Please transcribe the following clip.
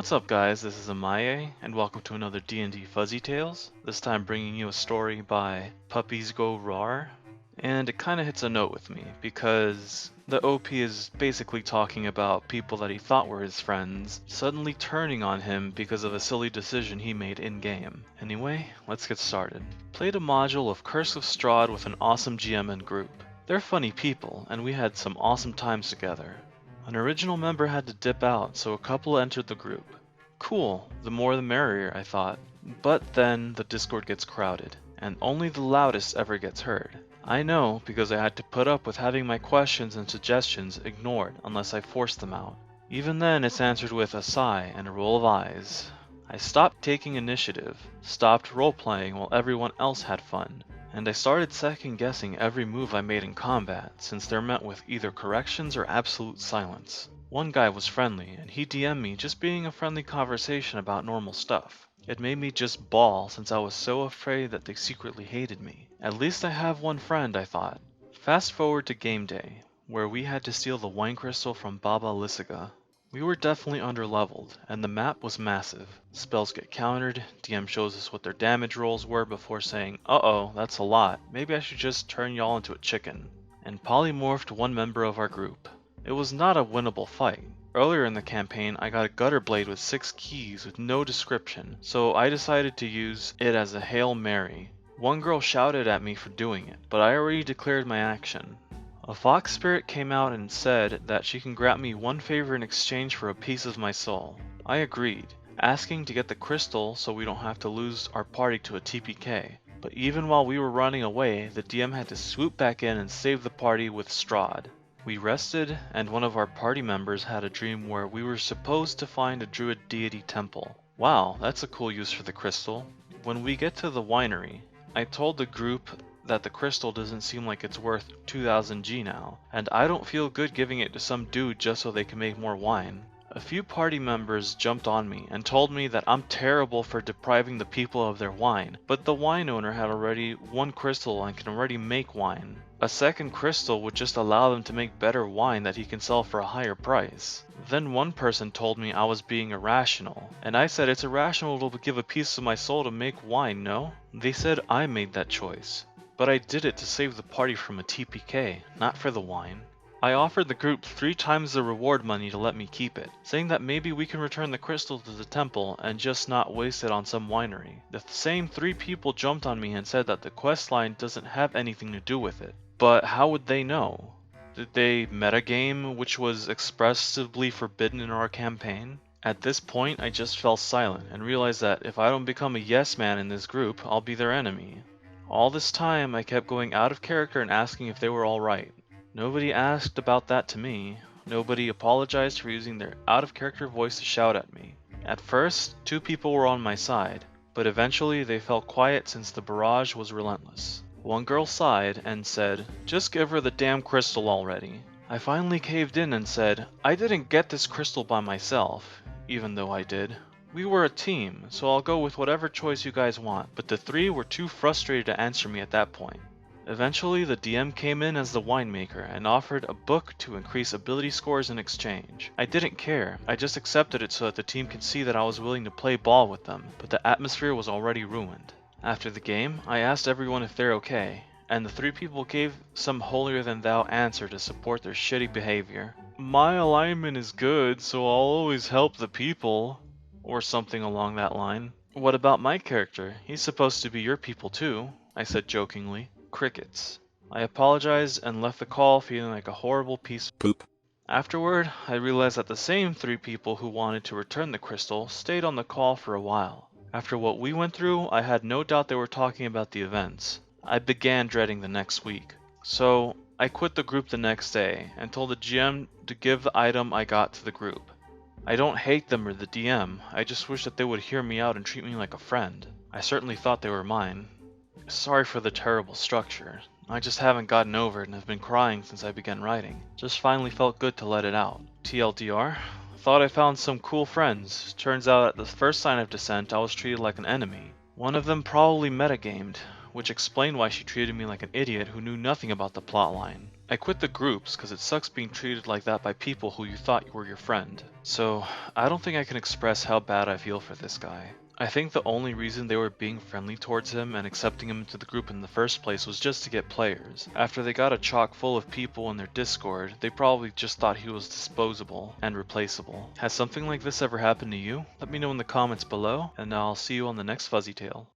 What's up guys, this is Aaah, and welcome to another D&D Fuzzy Tales, this time bringing you a story by Puppies Go Roar. And it kinda hits a note with me, because the OP is basically talking about people that he thought were his friends, suddenly turning on him because of a silly decision he made in-game. Anyway, let's get started. Played a module of Curse of Strahd with an awesome GM and group. They're funny people, and we had some awesome times together. An original member had to dip out, so a couple entered the group. Cool, the more the merrier, I thought. But then the Discord gets crowded, and only the loudest ever gets heard. I know, because I had to put up with having my questions and suggestions ignored unless I forced them out. Even then it's answered with a sigh and a roll of eyes. I stopped taking initiative, stopped role-playing while everyone else had fun, and I started second-guessing every move I made in combat, since they're met with either corrections or absolute silence. One guy was friendly, and he DM'd me just being a friendly conversation about normal stuff. It made me just bawl since I was so afraid that they secretly hated me. At least I have one friend, I thought. Fast forward to game day, where we had to steal the wine crystal from Baba Lysiga. We were definitely underleveled, and the map was massive. Spells get countered, DM shows us what their damage rolls were before saying, uh-oh, that's a lot, maybe I should just turn y'all into a chicken, and polymorphed one member of our group. It was not a winnable fight. Earlier in the campaign, I got a gutter blade with 6 keys with no description, so I decided to use it as a Hail Mary. One girl shouted at me for doing it, but I already declared my action. A fox spirit came out and said that she can grant me one favor in exchange for a piece of my soul. I agreed, asking to get the crystal so we don't have to lose our party to a TPK. But even while we were running away, the DM had to swoop back in and save the party with Strahd. We rested, and one of our party members had a dream where we were supposed to find a druid deity temple. Wow, that's a cool use for the crystal. When we get to the winery, I told the group that the crystal doesn't seem like it's worth 2000 G now, and I don't feel good giving it to some dude just so they can make more wine. A few party members jumped on me and told me that I'm terrible for depriving the people of their wine, but the wine owner had already one crystal and can already make wine. A second crystal would just allow them to make better wine that he can sell for a higher price. Then one person told me I was being irrational, and I said it's irrational to give a piece of my soul to make wine, no? They said I made that choice. But I did it to save the party from a TPK, not for the wine. I offered the group 3 times the reward money to let me keep it, saying that maybe we can return the crystal to the temple and just not waste it on some winery. The same 3 people jumped on me and said that the questline doesn't have anything to do with it. But how would they know? Did they metagame which was expressively forbidden in our campaign? At this point I just fell silent and realized that if I don't become a yes man in this group, I'll be their enemy. All this time I kept going out of character and asking if they were alright. Nobody asked about that to me. Nobody apologized for using their out-of-character voice to shout at me. At first, 2 people were on my side, but eventually they fell quiet since the barrage was relentless. One girl sighed and said, "Just give her the damn crystal already." I finally caved in and said, "I didn't get this crystal by myself," even though I did. We were a team, so I'll go with whatever choice you guys want, but the 3 were too frustrated to answer me at that point. Eventually, the DM came in as the winemaker and offered a book to increase ability scores in exchange. I didn't care, I just accepted it so that the team could see that I was willing to play ball with them, but the atmosphere was already ruined. After the game, I asked everyone if they're okay, and the 3 people gave some holier-than-thou answer to support their shitty behavior. "My alignment is good, so I'll always help the people," or something along that line. "What about my character? He's supposed to be your people too," I said jokingly. Crickets. I apologized and left the call feeling like a horrible piece of poop. Afterward, I realized that the same 3 people who wanted to return the crystal stayed on the call for a while. After what we went through, I had no doubt they were talking about the events. I began dreading the next week. So, I quit the group the next day and told the GM to give the item I got to the group. I don't hate them or the DM, I just wish that they would hear me out and treat me like a friend. I certainly thought they were mine. Sorry for the terrible structure. I just haven't gotten over it and have been crying since I began writing. Just finally felt good to let it out. TLDR, thought I found some cool friends. Turns out at the first sign of dissent I was treated like an enemy. One of them probably metagamed. which explained why she treated me like an idiot who knew nothing about the plotline. I quit the groups because it sucks being treated like that by people who you thought were your friend. So, I don't think I can express how bad I feel for this guy. I think the only reason they were being friendly towards him and accepting him into the group in the first place was just to get players. After they got a chock full of people in their Discord, they probably just thought he was disposable and replaceable. Has something like this ever happened to you? Let me know in the comments below, and I'll see you on the next Fuzzy Tale.